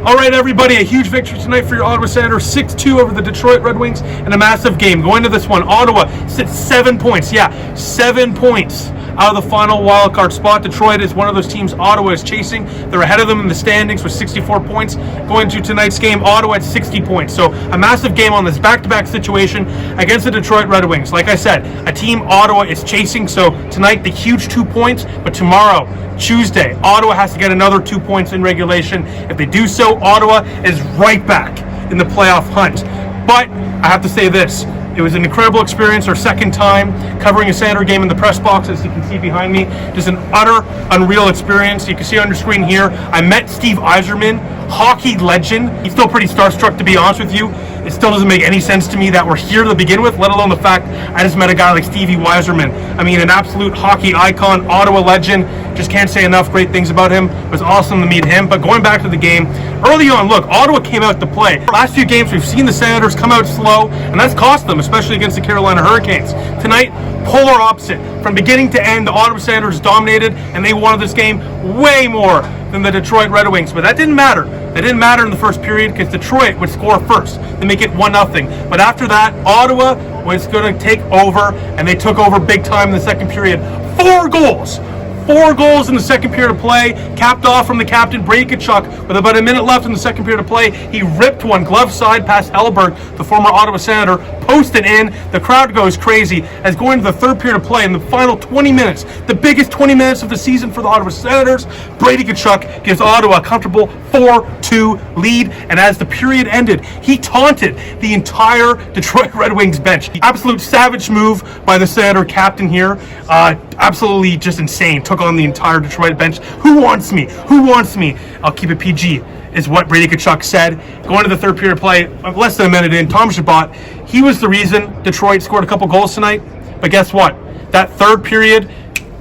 All right, everybody, a huge victory tonight for your Ottawa Senators, 6-2 over the Detroit Red Wings in a massive game. Going to this one, Ottawa sits 7 points. Yeah, 7 points out of the final wild card spot. Detroit is one of those teams Ottawa is chasing. They're ahead of them in the standings with 64 points. Going to tonight's game, Ottawa at 60 points. So a massive game on this back-to-back situation against the Detroit Red Wings. Like I said, a team Ottawa is chasing. So tonight, the huge 2 points, but tomorrow, Tuesday, Ottawa has to get another 2 points in regulation. If they do so, Ottawa is right back in the playoff hunt. But I have to say this. It was an incredible experience, our second time covering a Senator game in the press box, as you can see behind me. Just an utter, unreal experience. You can see on your screen here, I met Steve Yzerman, hockey legend. He's still pretty starstruck, to be honest with you. It still doesn't make any sense to me that we're here to begin with, let alone the fact I just met a guy like Steve Yzerman. I mean, an absolute hockey icon, Ottawa legend. Just can't say enough great things about him. It was awesome to meet him. But going back to the game, early on, look, Ottawa came out to play. Last few games, we've seen the Senators come out slow, and that's cost them, especially against the Carolina Hurricanes. Tonight, polar opposite. From beginning to end, the Ottawa Senators dominated, and they wanted this game way more than the Detroit Red Wings. But that didn't matter. That didn't matter in the first period because Detroit would score first to make it 1-0. But after that, Ottawa was going to take over, and they took over big time in the second period. 4 goals. 4 goals in the second period of play, capped off from the captain, Brady Tkachuk. With about a minute left in the second period of play, he ripped one glove side past Hellberg, the former Ottawa Senator, posted in. The crowd goes crazy as going to the third period of play in the final 20 minutes, the biggest 20 minutes of the season for the Ottawa Senators, Brady Tkachuk gives Ottawa a comfortable 4-2 lead. And as the period ended, he taunted the entire Detroit Red Wings bench. The absolute savage move by the Senator captain here. Absolutely just insane. Took on the entire Detroit bench. Who wants me? Who wants me? I'll keep it PG, is what Brady Tkachuk said. Going to the third period play, less than a minute in, Tom Chabot, he was the reason Detroit scored a couple goals tonight. But guess what? That third period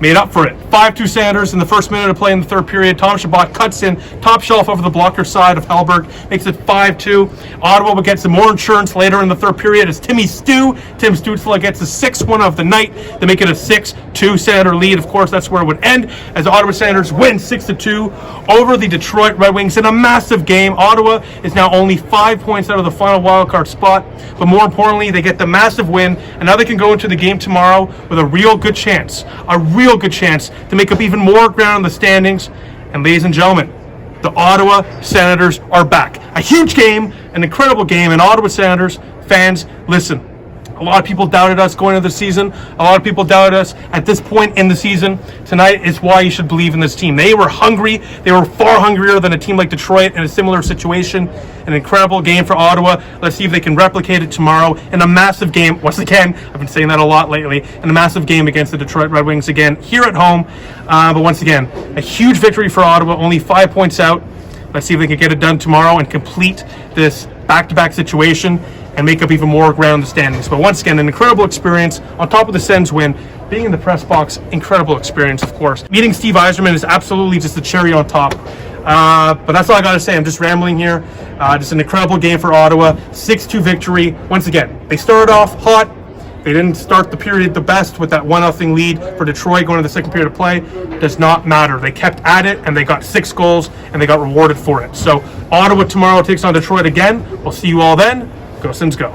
made up for it. 5-2 Senators in the first minute of play in the third period. Tom Chabot cuts in, top shelf over the blocker side of Hellberg, makes it 5-2. Ottawa will get some more insurance later in the third period as Tim Stützle gets the 6th one of the night to make it a 6-2 Senator lead. Of course, that's where it would end as Ottawa Senators win 6-2 over the Detroit Red Wings in a massive game. Ottawa is now only 5 points out of the final wildcard spot, but more importantly, they get the massive win, and now they can go into the game tomorrow with a real good chance to make up even more ground in the standings. And ladies and gentlemen, the Ottawa Senators are back. A huge game, an incredible game, and Ottawa Senators fans, listen. A lot of people doubted us going into the season. A lot of people doubted us at this point in the season. Tonight is why you should believe in this team. They were hungry. They were far hungrier than a team like Detroit in a similar situation. An incredible game for Ottawa. Let's see if they can replicate it tomorrow in a massive game. Once again, I've been saying that a lot lately. In a massive game against the Detroit Red Wings again here at home. But once again, a huge victory for Ottawa. Only 5 points out. Let's see if they can get it done tomorrow and complete this back-to-back situation and make up even more ground in the standings. But once again, an incredible experience on top of the Sens win. Being in the press box, incredible experience, of course. Meeting Steve Yzerman is absolutely just the cherry on top. But that's all I got to say. I'm just rambling here. Just an incredible game for Ottawa. 6-2 victory. Once again, they started off hot. They didn't start the period the best with that 1-0 lead for Detroit going to the second period of play. Does not matter. They kept at it, and they got 6 goals, and they got rewarded for it. So Ottawa tomorrow takes on Detroit again. We'll see you all then. Go Sens, go.